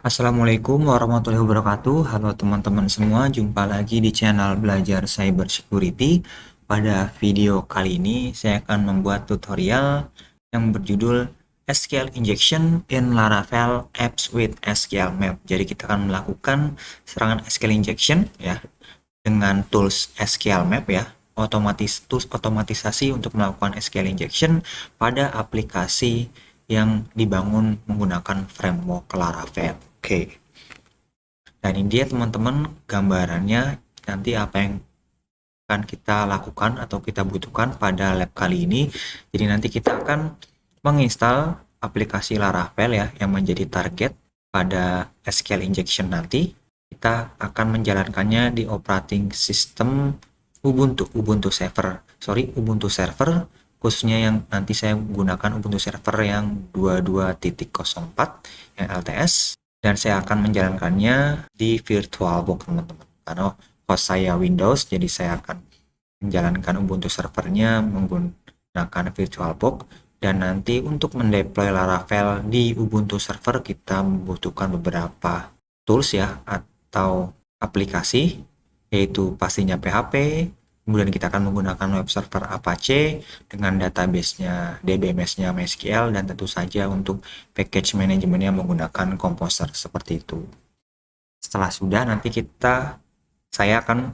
Assalamualaikum warahmatullahi wabarakatuh. Halo teman-teman semua, jumpa lagi di channel Belajar Cyber Security. Pada video kali ini saya akan membuat tutorial yang berjudul SQL Injection in Laravel Apps with SQL Map. Jadi kita akan melakukan serangan SQL Injection ya dengan tools SQL Map ya. Tools otomatisasi untuk melakukan SQL Injection pada aplikasi yang dibangun menggunakan framework Laravel. Oke, dan ini dia teman-teman gambarannya nanti apa yang akan kita lakukan atau kita butuhkan pada lab kali ini. Jadi nanti kita akan menginstal aplikasi Laravel ya yang menjadi target pada SQL injection nanti. Kita akan menjalankannya di operating system Ubuntu server, khususnya yang nanti saya gunakan Ubuntu server yang 22.04 yang LTS, dan saya akan menjalankannya di VirtualBox teman-teman, karena host saya Windows, jadi saya akan menjalankan Ubuntu servernya menggunakan VirtualBox. Dan nanti untuk mendeploy Laravel di Ubuntu server kita membutuhkan beberapa tools ya atau aplikasi, yaitu pastinya PHP. Kemudian kita akan menggunakan web server Apache dengan database-nya DBMS-nya MySQL, dan tentu saja untuk package manajemennya menggunakan Composer seperti itu. Setelah sudah, nanti saya akan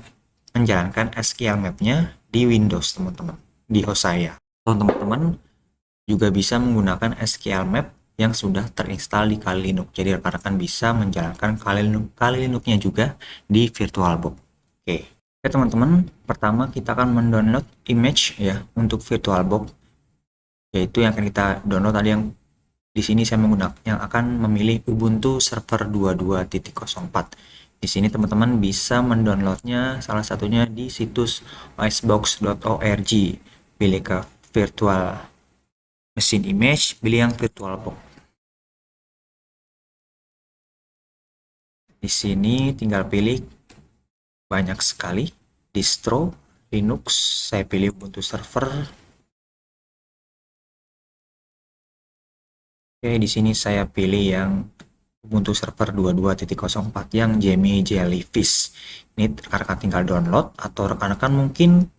menjalankan SQL Map-nya di Windows teman-teman, di host saya. Teman-teman juga bisa menggunakan SQL Map yang sudah terinstall di Kali Linux. Jadi rekan-rekan bisa menjalankan Kali Linux-nya juga di VirtualBox. Oke. Oke teman-teman, pertama kita akan mendownload image ya untuk VirtualBox, yaitu yang akan kita download tadi, yang di sini saya menggunakan yang akan memilih Ubuntu server 22.04. Di sini teman-teman bisa mendownloadnya salah satunya di situs osbox.org. Pilih ke virtual machine image, pilih yang VirtualBox. Di sini tinggal pilih banyak sekali distro Linux, saya pilih Ubuntu server. Oke, di sini saya pilih yang Ubuntu server 22.04 yang Jammy Jellyfish. Ini rekan-rekan tinggal download, atau rekan-rekan mungkin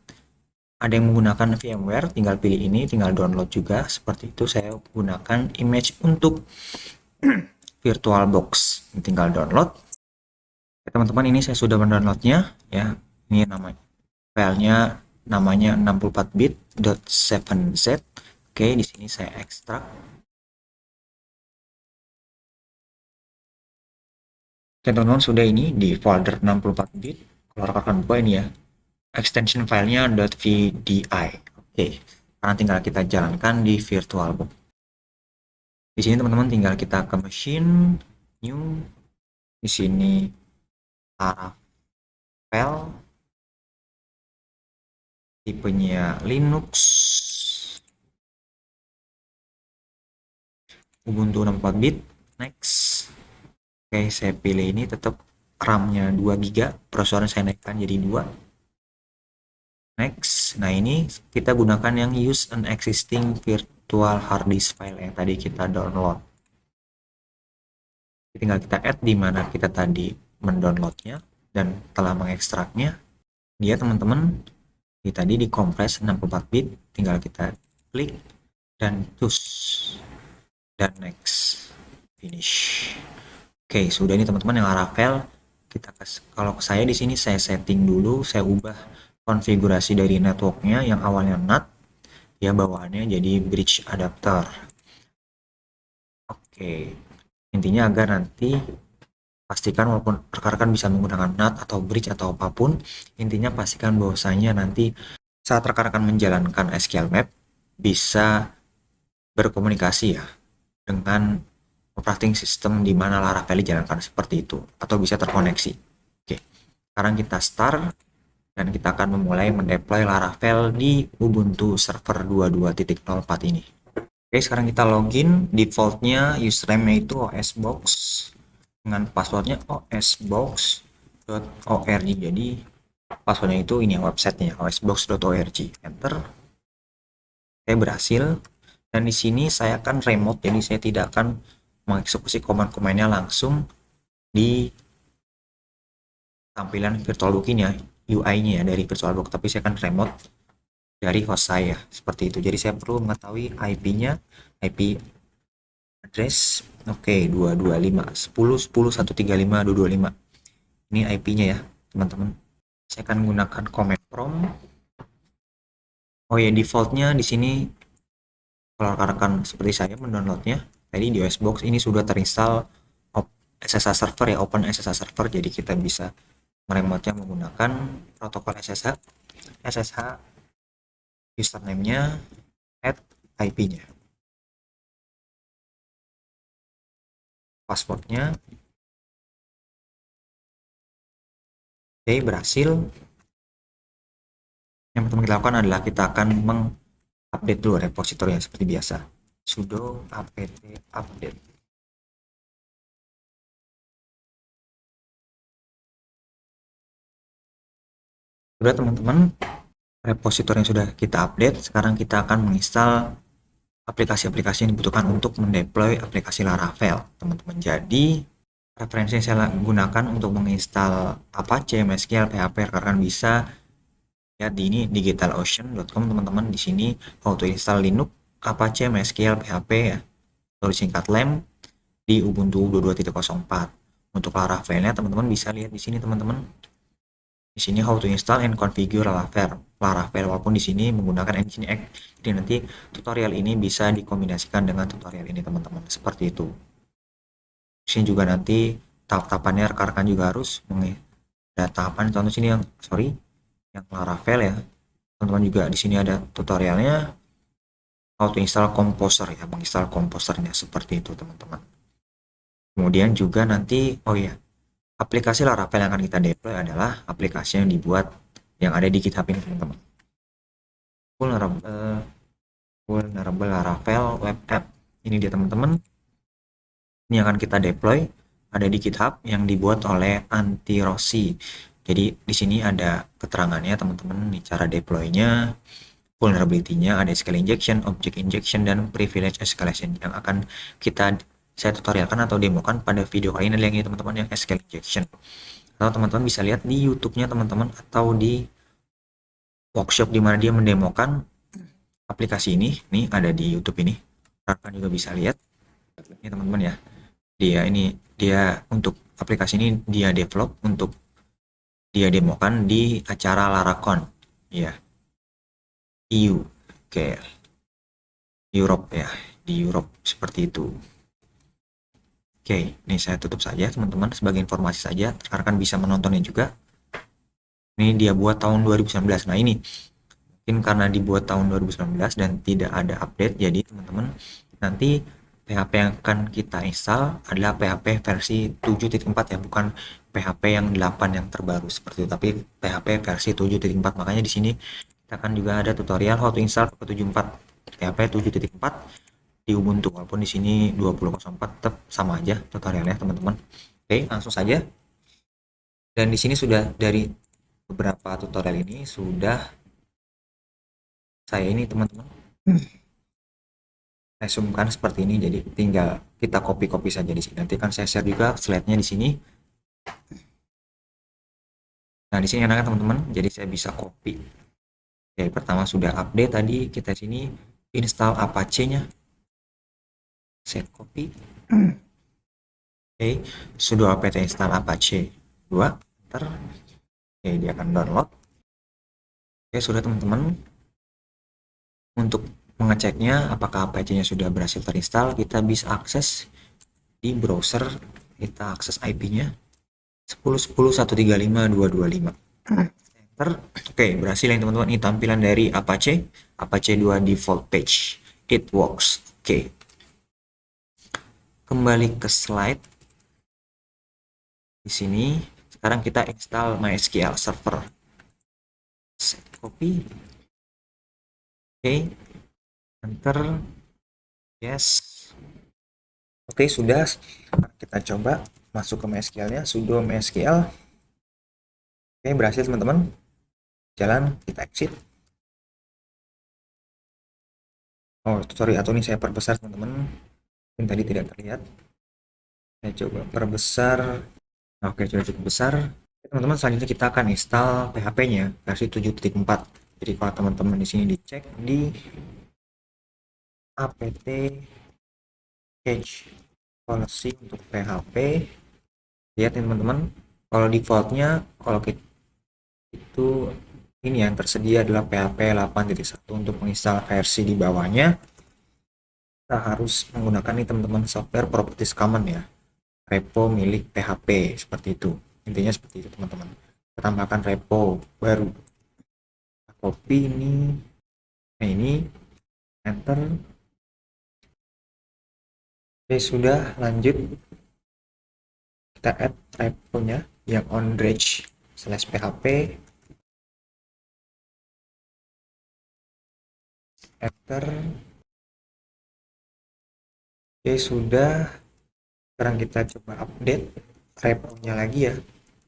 ada yang menggunakan VMware, tinggal pilih ini, tinggal download juga seperti itu. Saya gunakan image untuk VirtualBox, tinggal download. Teman-teman, ini saya sudah mendownloadnya ya. Ini filenya namanya 64bit.7z. Oke, di sini saya ekstrak. Oke teman-teman, sudah ini di folder 64bit. Kalau rekan buka ini ya, extension filenya .vdi. Oke, karena tinggal kita jalankan di VirtualBox. Di sini teman-teman tinggal kita ke machine, new, di sini Laravel, tipenya Linux, Ubuntu 64bit, next. Oke, saya pilih ini, tetap RAM-nya 2 GB, prosesornya saya naikkan jadi 2. Next. Nah, ini kita gunakan yang use an existing virtual hard disk file yang tadi kita download. Tinggal kita add di mana kita tadi mendownloadnya dan telah mengekstraknya. Dia teman-teman ini tadi dikompres 64 bit, tinggal kita klik dan choose dan next, finish. Oke, sudah ini teman-teman yang Laravel. Kalau saya di sini saya setting dulu, saya ubah konfigurasi dari networknya yang awalnya NAT ya, bawaannya jadi bridge adapter. Oke, intinya agar nanti pastikan, walaupun rekan-rekan bisa menggunakan NAT atau bridge atau apapun, intinya pastikan bahwasanya nanti saat rekan-rekan menjalankan SQL Map bisa berkomunikasi ya dengan operating system di mana Laravel dijalankan seperti itu, atau bisa terkoneksi. Oke, sekarang kita start dan kita akan memulai mendeploy Laravel di Ubuntu server 22.04 ini. Oke, sekarang kita login. Defaultnya username itu osbox dengan passwordnya osbox.org. Jadi passwordnya itu ini websitenya osbox.org. Enter. Oke, berhasil. Dan di sini saya akan remote, jadi saya tidak akan mengeksekusi command-commandnya langsung. di tampilan VirtualBook ini ya, UI-nya ya dari VirtualBook, tapi saya akan remote dari host saya seperti itu. Jadi saya perlu mengetahui IP-nya, IP address. Oke, 225 10 10 135 225. Ini IP-nya ya, teman-teman. Saya akan menggunakan command prompt. Oh ya, defaultnya di sini kalau rekan-rekan seperti saya mendownloadnya tadi di OS Box ini sudah terinstall SSH server ya, Open SSH server. Jadi kita bisa meremotnya menggunakan protokol SSH username-nya at IP-nya, passwordnya. Oke, berhasil. Yang pertama kita lakukan adalah kita akan mengupdate dulu repositori yang seperti biasa, sudo apt update. Sudah teman-teman, repositori yang sudah kita update, sekarang kita akan menginstal aplikasi-aplikasi yang dibutuhkan untuk mendeploy aplikasi Laravel, teman-teman. Jadi referensi yang saya gunakan untuk menginstal Apache, MySQL, PHP, rekan bisa lihat di ini digitalocean.com teman-teman. Di sini how to install Linux, Apache, MySQL, PHP ya, atau disingkat LAMP di Ubuntu 22.04. Untuk Laravelnya teman-teman bisa lihat di sini teman-teman. Di sini how to install and configure Laravel, walaupun di sini menggunakan Nginx. Jadi nanti tutorial ini bisa dikombinasikan dengan tutorial ini teman-teman, seperti itu. Di sini juga nanti tahap-tahapannya rekan-rekan juga harus ada tahapan, contoh sini yang Laravel ya. Teman-teman juga di sini ada tutorialnya how to install Composer ya, menginstal Composernya seperti itu teman-teman. Kemudian juga nanti aplikasi Laravel yang akan kita deploy adalah aplikasi yang dibuat yang ada di GitHub ini teman-teman. Vulnerable Laravel Web App. Ini dia teman-teman. Ini akan kita deploy ada di GitHub yang dibuat oleh Antirossi. Jadi di sini ada keterangannya teman-teman, nih cara deploy-nya, vulnerability-nya, ada SQL injection, object injection, dan privilege escalation yang akan saya tutorialkan atau demokan pada video kali ini adalah yang ini teman-teman, yang SQL injection. Atau teman-teman bisa lihat di YouTube-nya teman-teman atau di workshop di mana dia mendemokan aplikasi ini. Nih ada di YouTube ini. Rekan juga bisa lihat. Ini teman-teman ya. Dia untuk aplikasi ini dia develop untuk dia demokan di acara Laracon ya, EU, oke, Europe ya, di Europe seperti itu. Oke, ini saya tutup saja teman-teman sebagai informasi saja, rekan-rekan bisa menontonnya juga. Ini dia buat tahun 2019. Nah ini mungkin karena dibuat tahun 2019 dan tidak ada update, jadi teman-teman nanti PHP yang akan kita install adalah PHP versi 7.4 ya, bukan PHP yang 8 yang terbaru seperti itu, tapi PHP versi 7.4. Makanya di sini kita akan juga ada tutorial how to install PHP 7.4 di Ubuntu, walaupun di sini 20.04 tetap sama aja tutorialnya teman-teman. Oke, langsung saja. Dan di sini sudah dari beberapa tutorial ini sudah saya ini teman-teman resumkan seperti ini, jadi tinggal kita copy saja di sini. Nanti kan saya share juga slide-nya di sini. Nah, di sini enak teman-teman, jadi saya bisa copy. Oke, pertama sudah update tadi, kita sini install Apache-nya. Saya copy. Oke, sudo apt install Apache 2, enter. Oke, dia akan download. Oke, sudah teman-teman. Untuk mengeceknya apakah Apache-nya sudah berhasil terinstall, kita bisa akses di browser, kita akses IP-nya 10.10.135.225. Enter. Oke, berhasil ya teman-teman. Ini tampilan dari Apache 2 default page. It works. Oke. Kembali ke slide. Di sini sekarang kita install MySQL server. Copy. Oke. Enter. Yes. Oke, sudah. Kita coba masuk ke MySQL-nya, sudo MySQL. Oke, berhasil teman-teman. Jalan, kita exit. Oh, sorry, atau ini saya perbesar teman-teman. Mungkin tadi tidak terlihat. Saya coba perbesar. Nah, oke, sudah cukup besar. Teman-teman, selanjutnya kita akan install PHP-nya versi 7.4. Jadi kalau teman-teman di sini dicek di apt cache policy untuk PHP, lihat nih teman-teman, kalau defaultnya kalau kita itu ini yang tersedia adalah PHP 8.1. Untuk menginstal versi di bawahnya kita harus menggunakan nih teman-teman software properties common ya, repo milik PHP seperti itu. Intinya seperti itu teman-teman. Kita tambahkan repo baru, kita copy ini, nah ini enter. Oke, sudah lanjut, kita add repo-nya yang onDredge/php, enter. Oke, sudah. Sekarang kita coba update repo-nya lagi ya,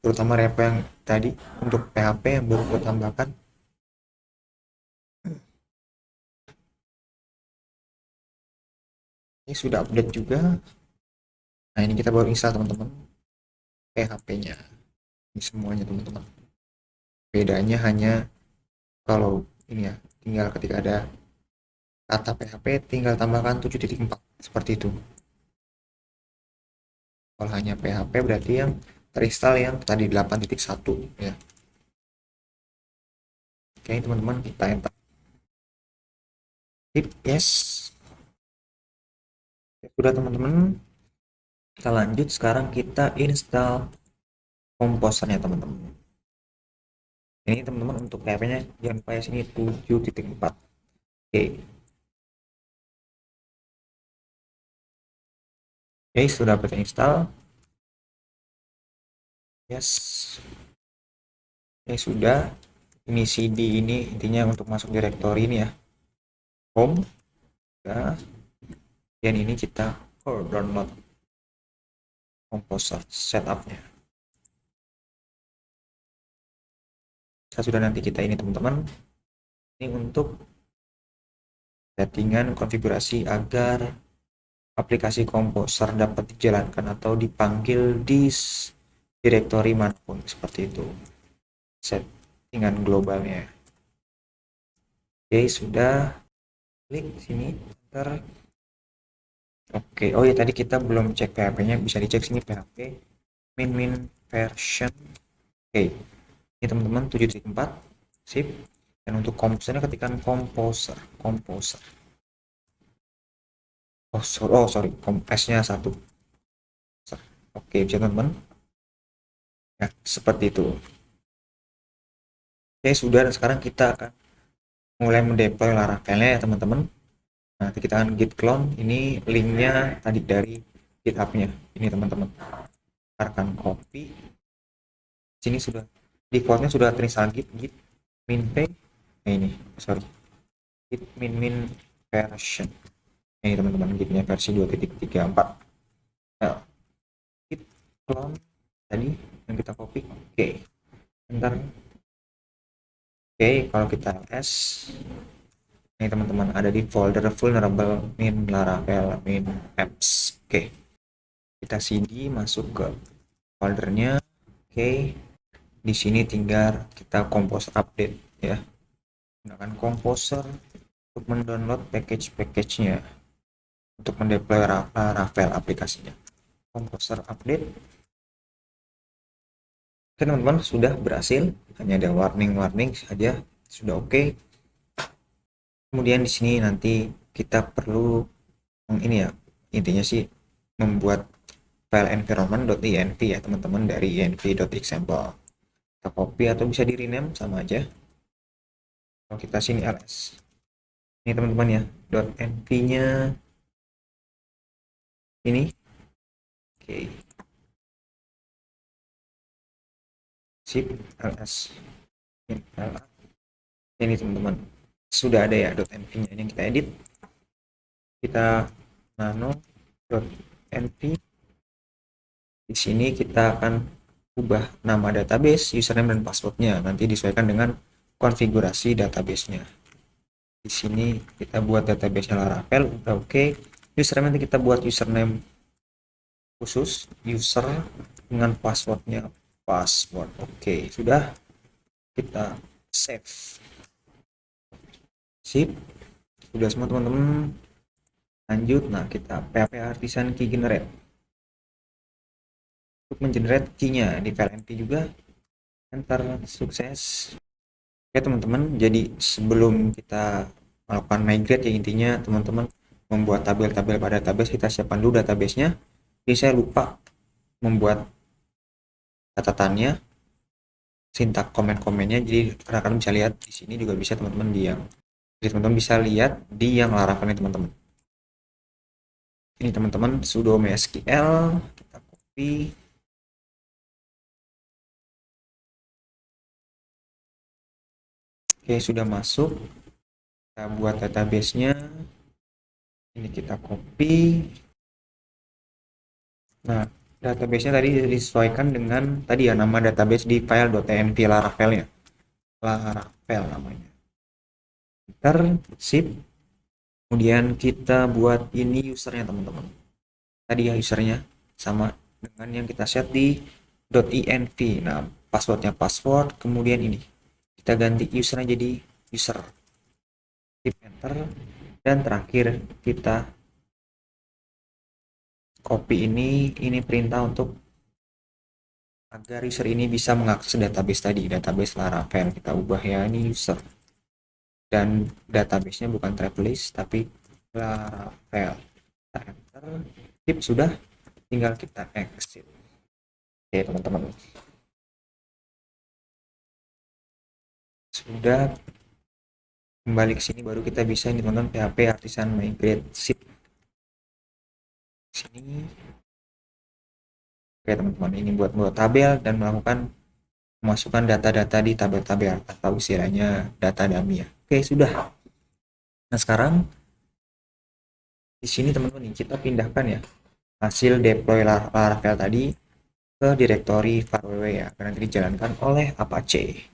terutama repo yang tadi untuk PHP yang baru kita tambahkan. Ini sudah update juga. Nah, ini kita baru install teman-teman PHP-nya. Ini semuanya teman-teman. Bedanya hanya kalau ini ya, tinggal ketika ada kata PHP tinggal tambahkan 7.4 seperti itu. Kalau hanya PHP berarti yang terinstall yang tadi 8.1 ya. Oke teman-teman, kita enter. Tip yes. Ya, sudah teman-teman, kita lanjut. Sekarang kita install komposernya teman-teman. Ini teman-teman untuk PHP-nya jangan lupa ya, sini 7.4. Oke. Oke, sudah kita install. Yes. Oke, sudah. Ini CD ini intinya untuk masuk direktori ini ya. Home. Ya. Dan ini kita download Composer setupnya. Sudah nanti kita ini teman-teman. Ini untuk settingan konfigurasi agar aplikasi Composer dapat dijalankan atau dipanggil di direktori manapun seperti itu. Settingan globalnya. Oke, sudah. Klik sini, enter. Oke, oh ya tadi kita belum cek PHP-nya, bisa dicek sini PHP min version. Oke, ini teman-teman 7.4, sip. Dan untuk komposernya ketikkan composer. Oh sorry, S-nya 1. Oke, bisa teman-teman. Ya, seperti itu. Oke, sudah. Dan sekarang kita akan mulai mendeploy Laravel-nya ya teman-teman. Nanti kita akan git clone. Ini linknya tadi dari GitHub-nya. Ini teman-teman. Akan copy. Sini sudah defaultnya sudah terinstall git min p. Nah ini, sorry. Git min version. Nah, ini teman-teman, gitnya versi 2.34. Nah, git clone tadi yang kita copy. Oke. Bentar. Oke, kalau kita ls, ini teman-teman ada di folder vulnerable min laravel min apps. Oke, kita cd masuk ke foldernya. Oke, di sini tinggal kita composer update ya, gunakan composer untuk mendownload package-nya untuk mendeploy Laravel aplikasinya. Composer update. Oke teman-teman, sudah berhasil, hanya ada warning saja, sudah oke. Kemudian di sini nanti kita perlu ini ya, intinya sih membuat file environment.env ya teman-teman, dari env.example. Kita copy atau bisa di rename sama aja. Kalau kita sini ls, ini teman-teman ya, .env nya ini. Oke, sip, ls ini teman-teman sudah ada ya .env nya. Ini kita edit, kita nano.env. Di sini kita akan ubah nama database, username dan passwordnya, nanti disesuaikan dengan konfigurasi database-nya. Di sini kita buat database-nya Laravel, oke. Username nanti kita buat username khusus, user dengan passwordnya password. Oke, sudah, kita save. Sip, sudah semua teman-teman. Lanjut, nah kita PHP Artisan Key Generate untuk mengenerate key-nya di file MP juga. Enter, sukses. Oke teman-teman, jadi sebelum kita melakukan migrate ya intinya teman-teman membuat tabel-tabel pada database, kita siapkan dulu databasenya. Jadi saya lupa membuat catatannya, sintak komen-komennya, jadi rekan-rekan bisa lihat di sini juga bisa teman-teman jadi teman-teman bisa lihat di yang Laravel nih teman-teman. Ini teman-teman sudo mysql, kita copy. Oke, sudah masuk. Kita buat databasenya. Ini kita copy. Nah, databasenya tadi disesuaikan dengan tadi ya nama database di file.tnv Laravel-nya. Laravel namanya. Enter, sip. Kemudian kita buat ini usernya teman-teman. Tadi ya usernya sama dengan yang kita set di .env. Nah, passwordnya password. Kemudian ini kita ganti usernya jadi user. Hit enter. Dan terakhir kita copy ini perintah untuk agar user ini bisa mengakses database tadi, database Laravel. Kita ubah ya, ini user. Dan databasenya bukan Travelist tapi Laravel. Kita enter. Tip sudah, tinggal kita exit. Oke teman-teman. Sudah, kembali ke sini baru kita bisa ini teman-teman PHP Artisan Migrate Zip. Sini. Oke teman-teman, ini buat tabel dan melakukan memasukkan data-data di tabel-tabel atau istilahnya data dummy ya. Oke, sudah. Nah, sekarang di sini teman-teman kita pindahkan ya hasil deploy Laravel tadi ke direktori varww ya, karena nanti dijalankan oleh Apache.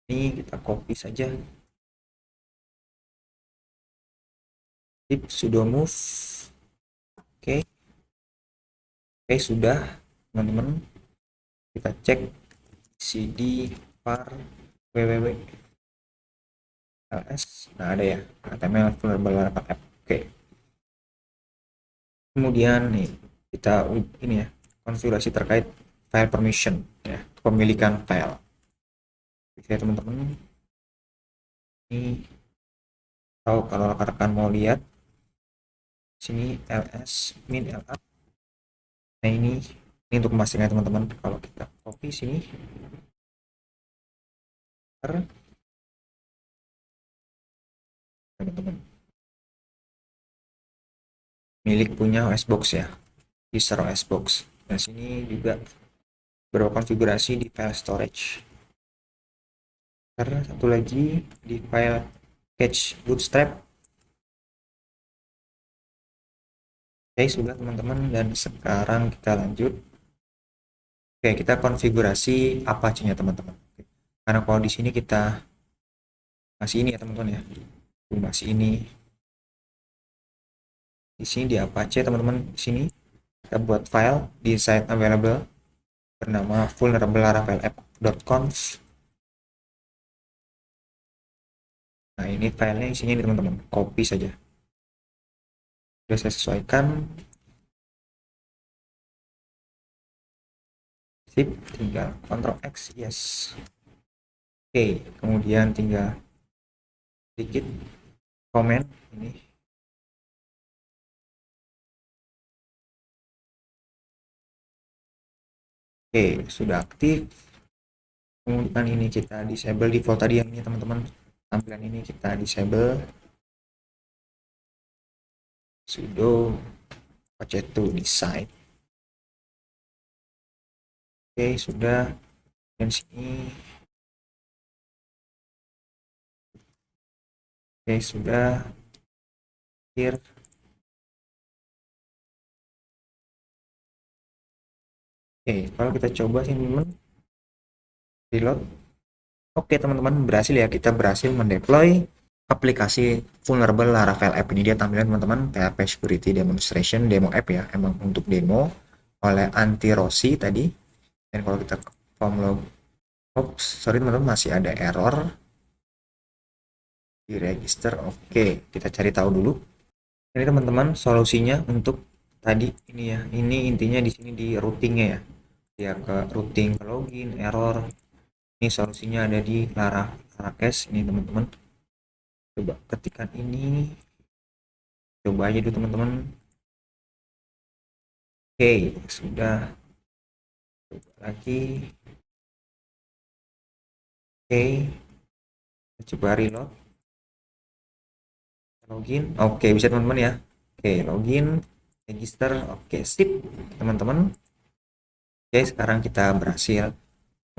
Ini kita copy saja. Pip sudo move. Oke. Oke, sudah teman-teman. Kita cek cd var www ls. Nah, ada ya HTML vulnerable Laravel app. Oke. Kemudian nih kita ini ya konfigurasi terkait file permission ya, kepemilikan file. Oke teman-teman, ini tahu kalau rekan-rekan mau lihat sini ls min ls. Nah ini untuk memastikan teman-teman, kalau kita copy sini teman-teman milik punya OSBox ya, user OSBox. Dan sini juga berkonfigurasi di file storage. Satu lagi di file cache bootstrap. Oke, sudah teman-teman, dan sekarang kita lanjut. Oke, kita konfigurasi Apache-nya teman-teman. Karena kalau di sini kita masih ini ya teman-teman ya, masih ini. Di sini di Apache teman-teman, di sini kita buat file di site available bernama vulnerable-laravel-app.conf. Nah, ini filenya isinya ini teman-teman, copy saja. Sudah saya sesuaikan. Sip, tinggal Ctrl X, yes. Oke, kemudian tinggal sedikit komen ini. Oke, sudah aktif. Kemudian ini kita disable default tadi yang ini teman-teman. Tampilan ini kita disable. Sudo apache2 di site. Oke, sudah. Dan sini. Oke, sudah. Here. Oke, kalau kita coba sih teman-teman reload. Oke teman-teman, berhasil ya, kita berhasil mendeploy aplikasi vulnerable Laravel app. Ini dia tampilan teman-teman, PHP security demonstration demo app ya, emang untuk demo. oleh anti Rossi tadi. Dan kalau kita form log, oops, sorry teman-teman, masih ada error di register. Oke, kita cari tahu dulu. Ini teman-teman solusinya untuk tadi ini ya. Ini intinya di sini di routingnya ya. Dia ke routing, ke login, error. Ini solusinya ada di Larakes ini teman-teman. Coba ketikan ini. Coba aja dulu teman-teman. Oke, sudah. Coba lagi. Oke, coba reload. Login. Oke, bisa teman-teman ya. Oke, login, register. Oke, sip teman-teman. Oke, sekarang kita berhasil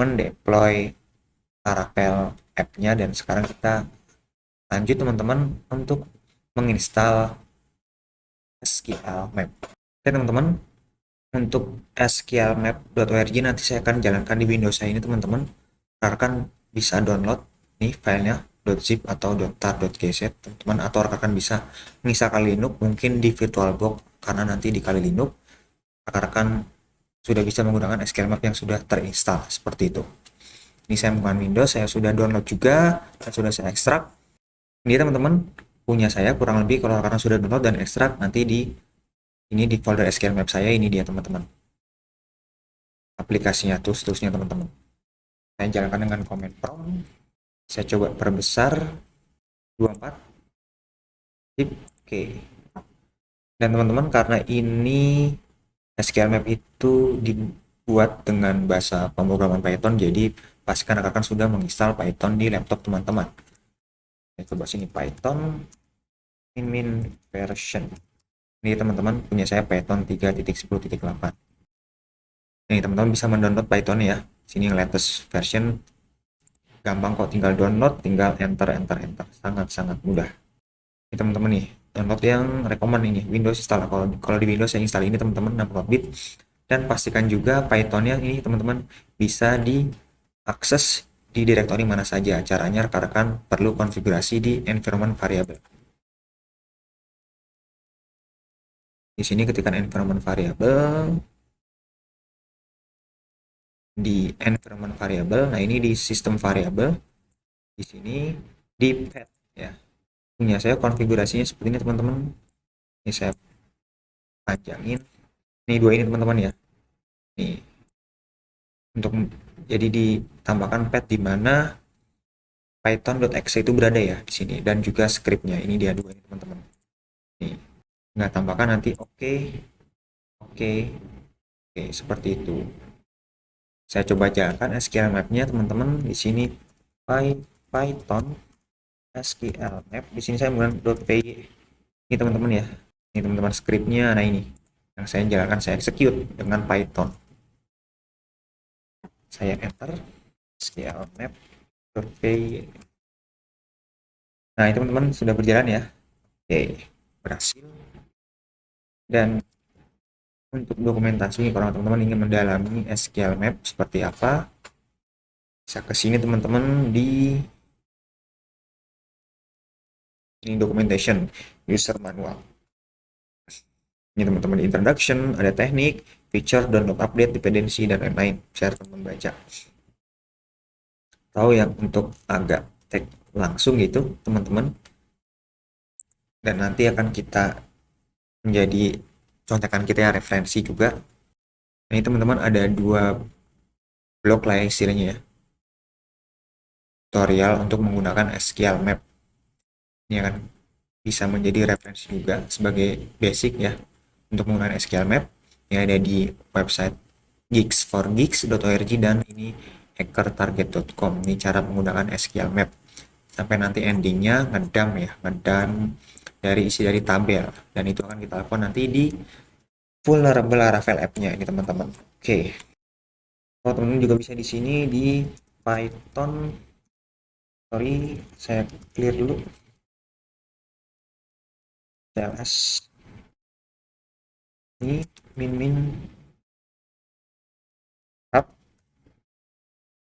mendeploy Laravel app-nya dan sekarang kita lanjut teman-teman untuk menginstal SQL Map. Oke teman-teman, untuk sqlmap.org nanti saya akan jalankan di Windows saya ini teman-teman. Rekan bisa download nih filenya .zip atau .tar.gz teman-teman, atau rekan bisa menginstalkan Linux mungkin di VirtualBox karena nanti di kali Linux rekan sudah bisa menggunakan SQL Map yang sudah terinstall seperti itu. Ini saya menggunakan Windows, saya sudah download juga dan sudah saya ekstrak. Ini teman-teman punya saya kurang lebih, kalau rekan sudah download dan ekstrak nanti di ini di folder SQL Map saya, ini dia teman-teman. Aplikasinya tools-toolsnya teman-teman. Saya jalankan dengan command prompt. Saya coba perbesar 24. Oke. Dan teman-teman karena ini SQL Map itu dibuat dengan bahasa pemrograman Python, jadi pastikan rekan sudah menginstal Python di laptop teman-teman. Saya coba sini Python min version. Ini teman-teman punya saya Python 3.10.8. Nih teman-teman bisa mendownload Python ya. Sini yang latest version. Gampang kok, tinggal download, tinggal enter. Sangat-sangat mudah. Ini teman-teman nih, download yang rekomen ini Windows install. Kalau di Windows saya install ini teman-teman 64 bit. Dan pastikan juga Pythonnya ini teman-teman bisa diakses di direktori mana saja. Caranya rekan-rekan perlu konfigurasi di environment variable. Di sini ketikkan environment variable, di environment variable. Nah, ini di sistem variable. Di sini di path ya. Punya saya konfigurasinya seperti ini teman-teman. Ini saya panjangin. Ini dua ini teman-teman ya. Nih. Untuk jadi ditambahkan path di mana python.exe itu berada ya di sini, dan juga scriptnya. Ini dia dua ini teman-teman. Nih. Nggak tambahkan nanti oke. Oke. Oke, seperti itu. Saya coba jalankan SQL map-nya teman-teman. Di sini Python SQL map. Di sini saya menggunakan .py. Ini teman-teman ya. Ini teman-teman scriptnya. Nah ini yang saya jalankan, saya execute dengan Python. Saya enter SQL map.py. Nah ini teman-teman sudah berjalan ya. Oke, berhasil. Dan untuk dokumentasi, kalau teman-teman ingin mendalami SQL map seperti apa, bisa ke sini teman-teman di ini documentation user manual. Ini teman-teman introduction, ada teknik, feature, download, update, dependency, dan lain-lain. Bisa teman-teman baca. Tahu yang untuk agak tek langsung gitu teman-teman. Dan nanti akan kita menjadi contekan kita ya, referensi juga. Nah ini teman-teman ada dua blog lah ya istilahnya ya. Tutorial untuk menggunakan SQL Map. Ini akan bisa menjadi referensi juga sebagai basic ya untuk menggunakan SQL Map yang ada di website geeks4geeks.org dan ini hackertarget.com. Ini cara menggunakan SQL Map sampai nanti endingnya ngedam ya, ngedam dari isi dari tabel, dan itu akan kita lakukan nanti di vulnerable Laravel app-nya ini teman-teman. Oke. Oh, teman-teman juga bisa di sini di Python. Sorry, saya clear dulu. CLS ini min up.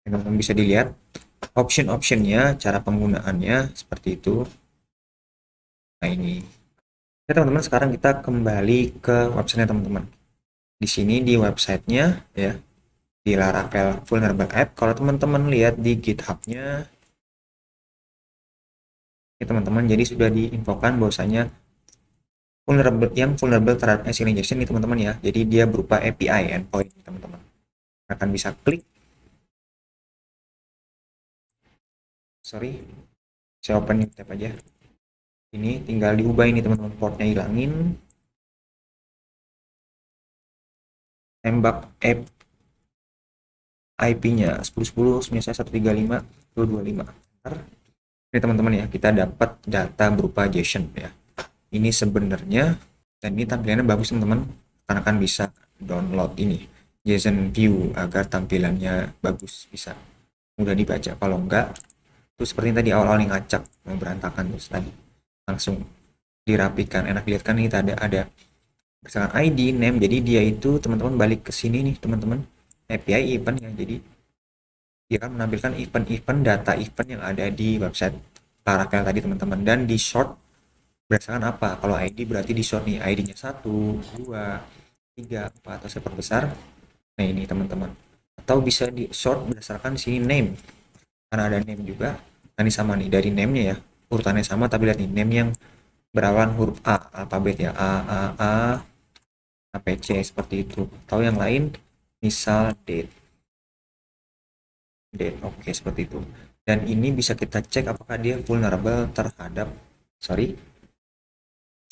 Teman-teman bisa dilihat option-optionnya, cara penggunaannya seperti itu. Nah ini. Oke teman-teman, sekarang kita kembali ke website teman-teman. di sini di websitenya ya, di Laravel Vulnerable App. Kalau teman-teman lihat di GitHub-nya, ya teman-teman, jadi sudah diinfokan bahwasanya vulnerable terhadap SQL injection nih teman-teman ya. Jadi dia berupa API endpoint teman-teman. Akan bisa klik, sorry, saya open tab aja. Ini tinggal diubah ini teman-teman, portnya hilangin, tembak app IP-nya 1010, misalnya 135.225. Ini teman-teman ya, kita dapat data berupa JSON ya. Ini sebenarnya, dan ini tampilannya bagus teman-teman, karena kan bisa download ini JSON view agar tampilannya bagus, bisa mudah dibaca. Kalau enggak, terus seperti tadi awal-awal nih ngacak, mau berantakan, terus tadi langsung dirapikan. Enak lihat kan, ini ada berdasarkan ID, name. Jadi dia itu teman-teman balik ke sini nih teman-teman, API event ya. Jadi dia akan menampilkan event-event, data event yang ada di website Laravel tadi teman-teman, dan di short berdasarkan apa. Kalau ID berarti di short nih, ID-nya 1, 2, 3, 4, atau saya perbesar. Nah ini teman-teman, atau bisa di short berdasarkan sini name, karena ada name juga. Nah ini sama nih, dari name-nya ya, urutannya sama, tapi lihat nih, name yang berawalan huruf A, alfabet ya, A, sampai C, seperti itu. Atau yang lain, misal date, oke, seperti itu. Dan ini bisa kita cek apakah dia vulnerable terhadap, sorry,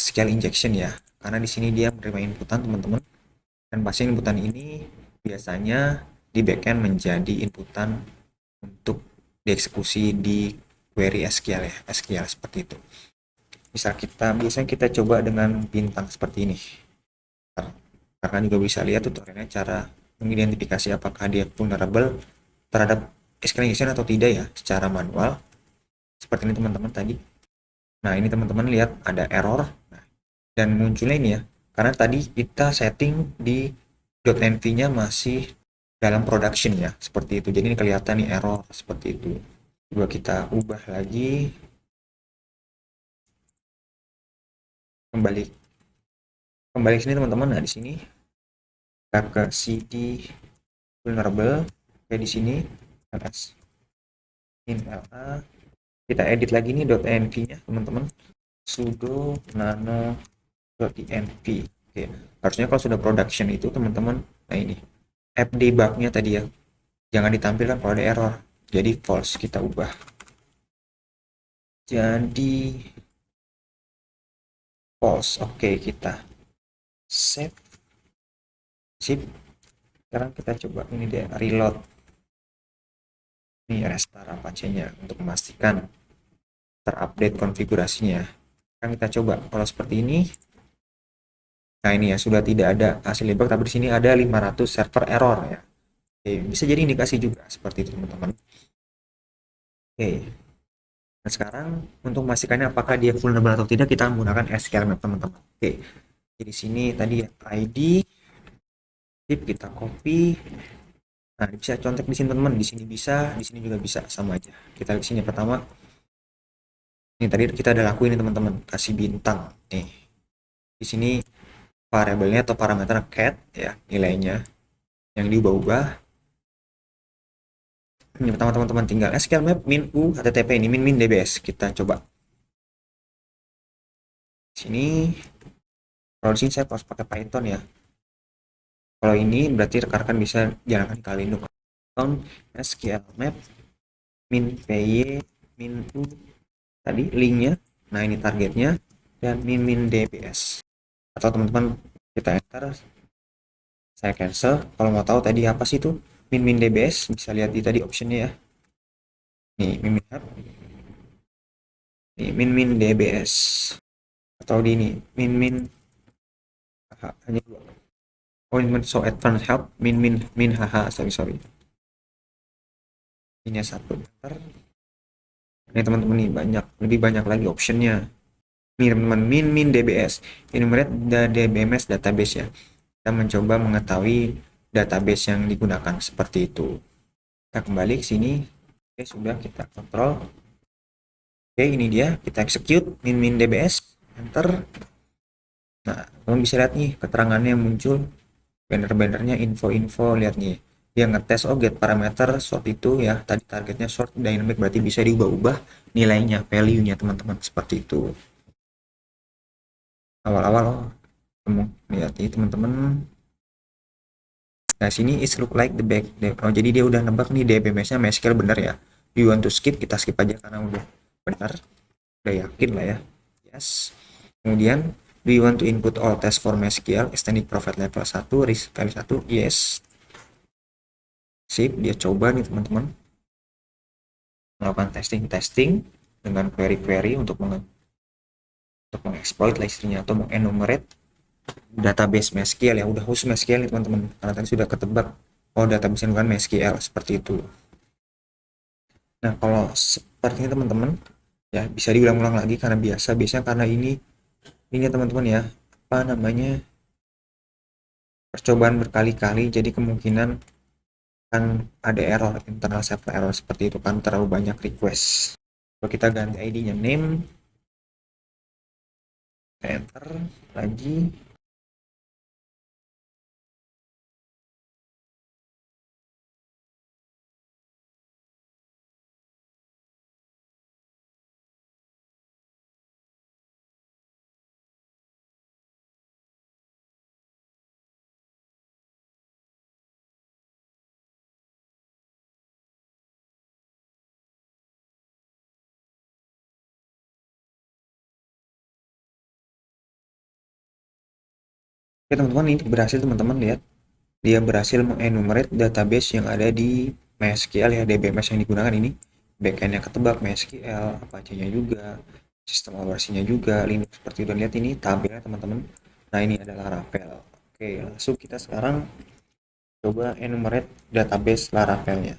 SQL injection ya, karena di sini dia menerima inputan teman-teman, dan pasti inputan ini biasanya di backend menjadi inputan untuk dieksekusi di query SQL ya, SQL seperti itu. Biasanya kita coba dengan bintang seperti ini, karena juga bisa lihat tutorialnya cara mengidentifikasi apakah dia vulnerable terhadap SQL injection atau tidak ya, secara manual seperti ini teman-teman tadi. Nah ini teman-teman lihat ada error, nah, dan munculnya ini ya, karena tadi kita setting di .env-nya masih dalam production ya, seperti itu. Jadi ini kelihatan nih error seperti itu. Coba kita ubah lagi, kembali ke sini teman-teman. Nah di sini kita ke cd vulnerable, kayak di sini ls inla, kita edit lagi nih .env-nya teman-teman, sudo nano.env. Oke, harusnya kalau sudah production itu teman-teman, nah ini app debug-nya tadi ya, jangan ditampilkan kalau ada error, jadi false. Kita ubah jadi false. Oke, kita save, sip. Sekarang kita coba ini deh, reload, ini restart Apache-nya untuk memastikan terupdate konfigurasinya. Kan kita coba kalau seperti ini. Nah ini ya, sudah tidak ada hasil debug, tapi di sini ada 500 server error ya. Oke, bisa jadi indikasi juga seperti itu teman-teman. Oke, nah sekarang untuk memastikannya apakah dia vulnerable atau tidak, kita menggunakan SQL map teman-teman. Oke, jadi sini tadi ya ID, tip kita copy. Nah bisa contek di sini teman-teman, di sini bisa, di sini juga bisa, sama aja. Kita lihat sini pertama, ini tadi kita udah lakuin nih teman-teman, kasih bintang nih. Di sini variabelnya atau parameter cat ya, nilainya yang diubah-ubah. Ini pertama teman-teman, tinggal SQL map min u http, ini min dbs. Kita coba sini. Kalau di sini saya harus pakai Python ya. Kalau ini berarti rekan-rekan bisa jalankan kali ini Python SQL map min py min u tadi linknya. Nah ini targetnya, dan min dbs. Atau teman-teman kita enter, saya cancel. Kalau mau tahu tadi apa sih itu min dbs, bisa lihat di tadi optionnya ya. Nih min nih min dbs, atau di ini min hanya dua. Oh ini so advanced help min haha, sorry ini satu. Bentar, ini teman-teman nih banyak, lebih banyak lagi optionnya. Ini teman-teman min dbs, enumerate the dbms database ya. Kita mencoba mengetahui database yang digunakan seperti itu. Kita kembali ke sini. Oke, sudah kita kontrol. Oke, ini dia, kita execute min dbs, enter. Nah teman bisa lihat nih keterangannya yang muncul, banner-bannernya info-info, lihat nih dia ngetes get parameter short itu ya, tadi targetnya short dynamic berarti bisa diubah-ubah nilainya, value-nya teman-teman, seperti itu. Awal-awal kamu lihat nih teman-teman. Nah, sini is look like the back. Oh, jadi dia udah nebak nih DBMS-nya MySQL bener ya. Do you want to skip? Kita skip aja karena udah benar. Udah yakin lah ya. Yes. Kemudian, do you want to input all test for MySQL extended profile level 1, risk value 1? Yes. Sip, dia coba nih teman-teman. Melakukan testing dengan query-query untuk mengeksploit lah istrinya, atau mengenumerate database MySQL ya. Udah khusus MySQL nih teman-teman. Karena tadi sudah ketebak, oh database bukan MySQL, seperti itu. Nah, kalau seperti ini teman-teman, ya bisa diulang-ulang lagi karena biasanya karena ini teman-teman ya, apa namanya, percobaan berkali-kali, jadi kemungkinan kan ada error, internal server error seperti itu kan, terlalu banyak request. Kalau kita ganti ID-nya name, enter lagi. Oke teman-teman, ini berhasil teman-teman, lihat dia berhasil mengenumerate database yang ada di MySQL ya, DBMS yang digunakan ini. Backend-nya ketebak, MySQL, Apache-nya juga, sistem operasinya juga, Linux, seperti itu. Dan lihat ini tabelnya teman-teman. Nah, ini adalah Laravel. Oke, langsung kita sekarang coba enumerate database Laravelnya.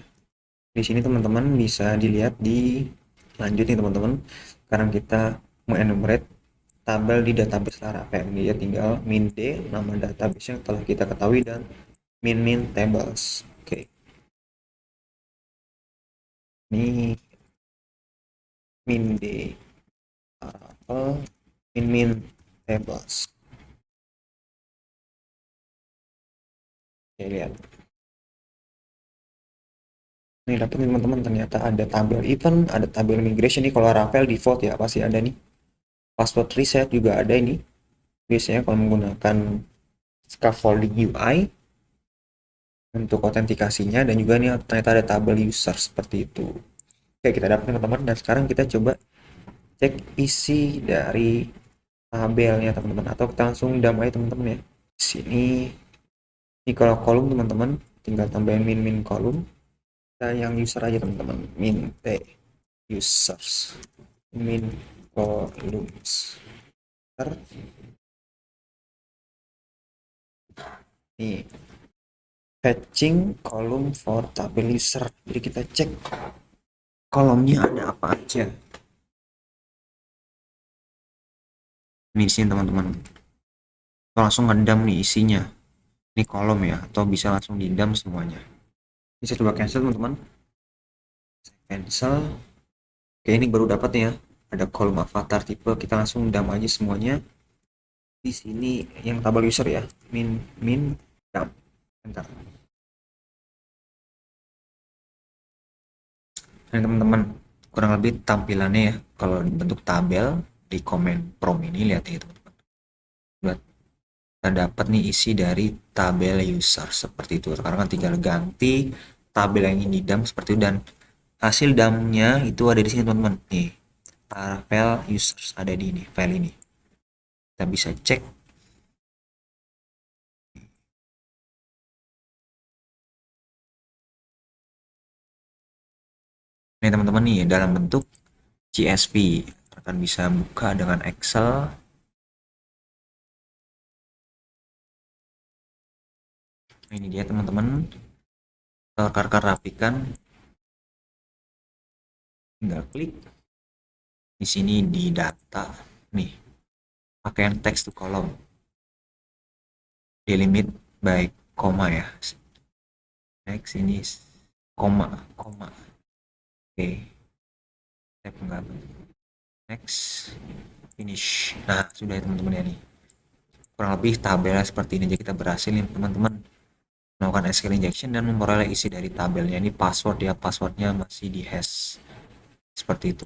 Di sini teman-teman bisa dilihat di lanjut nih teman-teman. Sekarang kita mengenumerate tabel di database Laravel. Dia tinggal min d, nama database yang telah kita ketahui, dan min tables. Oke, ini min d Laravel, min tables. Oke, lihat. Ini dapat teman-teman, ternyata ada tabel event, ada tabel migration nih. Kalau Laravel default ya pasti ada nih. Password reset juga ada ini. Biasanya kalau menggunakan scaffolding UI untuk autentikasinya, dan juga nih ternyata ada tabel user seperti itu. Oke, kita dapat teman-teman, dan sekarang kita coba cek isi dari tabelnya teman-teman, atau kita langsung damai teman-teman ya. Sini di kalau kolom teman-teman tinggal tambahin min kolom, kita yang user aja teman-teman, min t users, min columns. Nih, fetching column for tabel user. Jadi kita cek kolomnya ada apa aja. Ini di sini teman-teman. Langsung ngedam nih isinya. Ini kolom ya, atau bisa langsung didam semuanya. Bisa coba cancel teman-teman. Cancel. Oke, ini baru dapat ya. Ada kolom avatar tipe. Kita langsung dam aja semuanya. Di sini yang tabel user ya. Min dam. Enter. Nah teman-teman, kurang lebih tampilannya ya. Kalau bentuk tabel di command prompt ini, lihat ya teman-teman. Kita dapat nih isi dari tabel user seperti itu. Sekarang kan tinggal ganti tabel yang ini dam seperti itu, dan hasil damnya itu ada di sini teman-teman. Nih, tabel users ada di ini, file ini. Kita bisa cek. Ini teman-teman nih dalam bentuk CSV. Akan bisa buka dengan Excel. Ini dia teman-teman. Rekan-rekan rapikan. Tinggal klik di sini di data. Nih, pakaian text to column. Delimit by koma ya. Next ini koma. Oke. Step enggak. Next. Finish. Nah, sudah ya teman-teman ya nih. kurang lebih tabelnya seperti ini. Jadi kita berhasil nih teman-teman melakukan SQL injection dan memperoleh isi dari tabelnya. Ini password ya, passwordnya masih di hash seperti itu.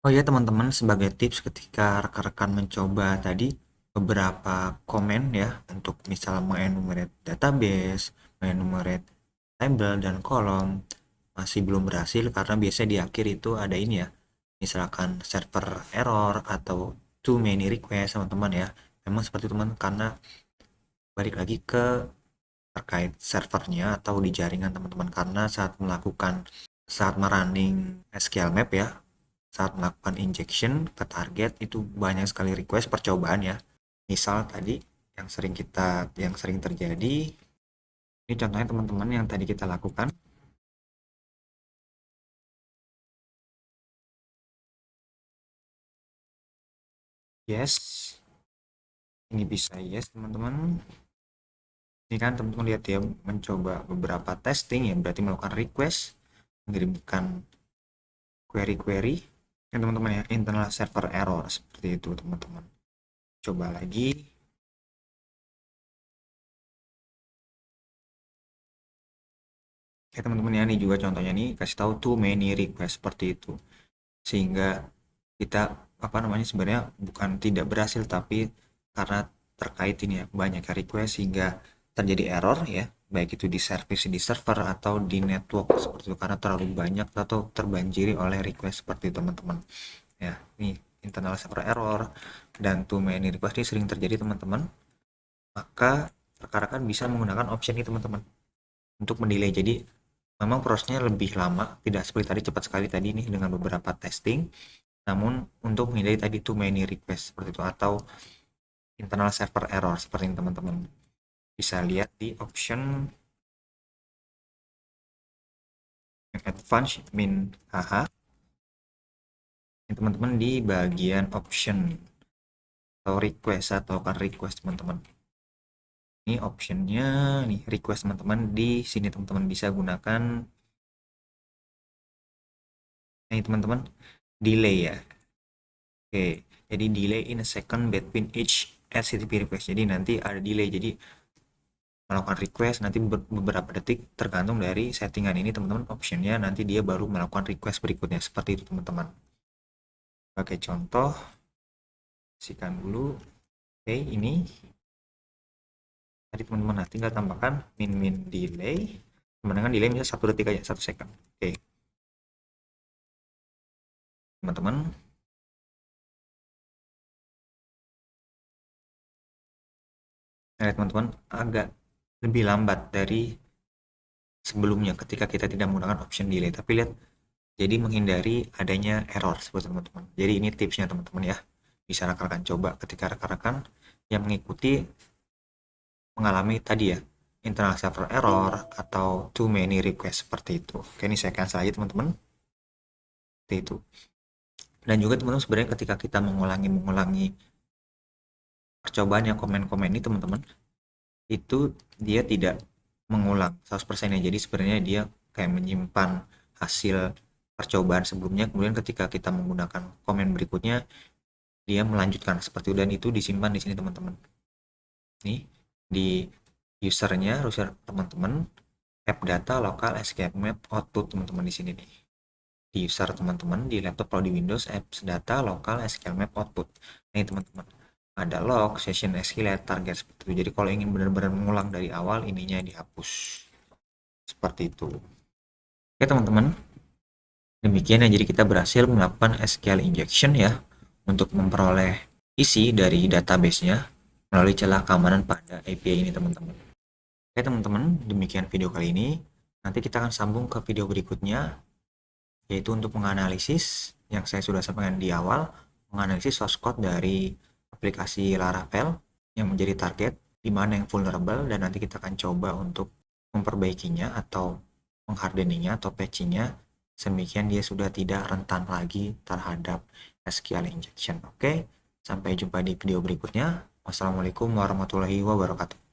Oh ya teman-teman, sebagai tips ketika rekan-rekan mencoba tadi beberapa komen ya untuk misal mengenumerate database, mengenumerate table dan kolom masih belum berhasil karena biasanya di akhir itu ada ini ya, misalkan server error atau too many request teman-teman ya. Memang seperti itu teman, karena balik lagi ke terkait servernya atau di jaringan teman-teman, karena saat merunning SQL map ya, saat melakukan injection ke target itu banyak sekali request percobaan ya. Misal tadi yang sering terjadi, ini contohnya teman-teman yang tadi kita lakukan. Yes, ini bisa yes teman-teman. Ini kan teman-teman lihat ya, mencoba beberapa testing ya, berarti melakukan request, mengirimkan query-query ya teman-teman ya, internal server error seperti itu teman-teman. Coba lagi. Oke teman-teman ya, ini juga contohnya nih, kasih tahu too many request seperti itu. Sehingga kita sebenarnya bukan tidak berhasil, tapi karena terkait ini ya banyak request sehingga terjadi error ya, baik itu di service di server atau di network seperti itu, karena terlalu banyak atau terbanjiri oleh request seperti itu teman-teman ya. Ini internal server error dan too many request ini sering terjadi teman-teman, maka rekan-rekan bisa menggunakan option ini teman-teman untuk mendelay. Jadi memang prosesnya lebih lama, tidak seperti tadi cepat sekali tadi nih dengan beberapa testing, namun untuk menghindari tadi too many request seperti itu atau internal server error seperti ini teman-teman bisa lihat di option advanced min haha teman-teman di bagian option atau request atau kan request teman-teman. Ini optionnya nih request teman-teman, di sini teman-teman bisa gunakan ini teman-teman delay ya. Oke, jadi delay in a second between each HTTP request. Jadi nanti ada delay, jadi melakukan request nanti beberapa detik tergantung dari settingan ini teman-teman, optionnya nanti dia baru melakukan request berikutnya seperti itu teman-teman. Pakai contoh, kasihkan dulu. Oke, ini tadi teman-teman tinggal tambahkan min delay sama dengan delay misalnya 1 detik aja, 1 second. Oke teman-teman, nah teman-teman agak lebih lambat dari sebelumnya ketika kita tidak menggunakan option delay, tapi lihat jadi menghindari adanya error seperti teman-teman. Jadi ini tipsnya teman-teman ya, bisa rekan-rekan coba ketika rekan-rekan yang mengikuti mengalami tadi ya internal server error atau too many request seperti itu. Oke, ini saya cancel aja teman-teman seperti itu. Dan juga teman-teman sebenarnya ketika kita mengulangi percobaan yang komen-komen ini teman-teman, itu dia tidak mengulang 100% ya. Jadi sebenarnya dia kayak menyimpan hasil percobaan sebelumnya, kemudian ketika kita menggunakan komen berikutnya dia melanjutkan seperti itu, dan itu disimpan di sini teman-teman. Nih di user teman-teman, app data lokal SQL map output teman-teman di sini nih. Di user teman-teman di laptop kalau di Windows, apps data lokal SQL map output. Ini teman-teman ada log, session SQL, target seperti itu. Jadi kalau ingin benar-benar mengulang dari awal, ininya dihapus seperti itu. Oke teman-teman, demikian ya, jadi kita berhasil melakukan SQL injection ya untuk memperoleh isi dari database-nya melalui celah keamanan pada API ini teman-teman. Oke teman-teman, demikian video kali ini. Nanti kita akan sambung ke video berikutnya, yaitu untuk menganalisis yang saya sudah sampaikan di awal, menganalisis source code dari aplikasi Laravel yang menjadi target, di mana yang vulnerable, dan nanti kita akan coba untuk memperbaikinya atau menghardeninya atau patchingnya semikian dia sudah tidak rentan lagi terhadap SQL injection. Oke, sampai jumpa di video berikutnya. Wassalamualaikum warahmatullahi wabarakatuh.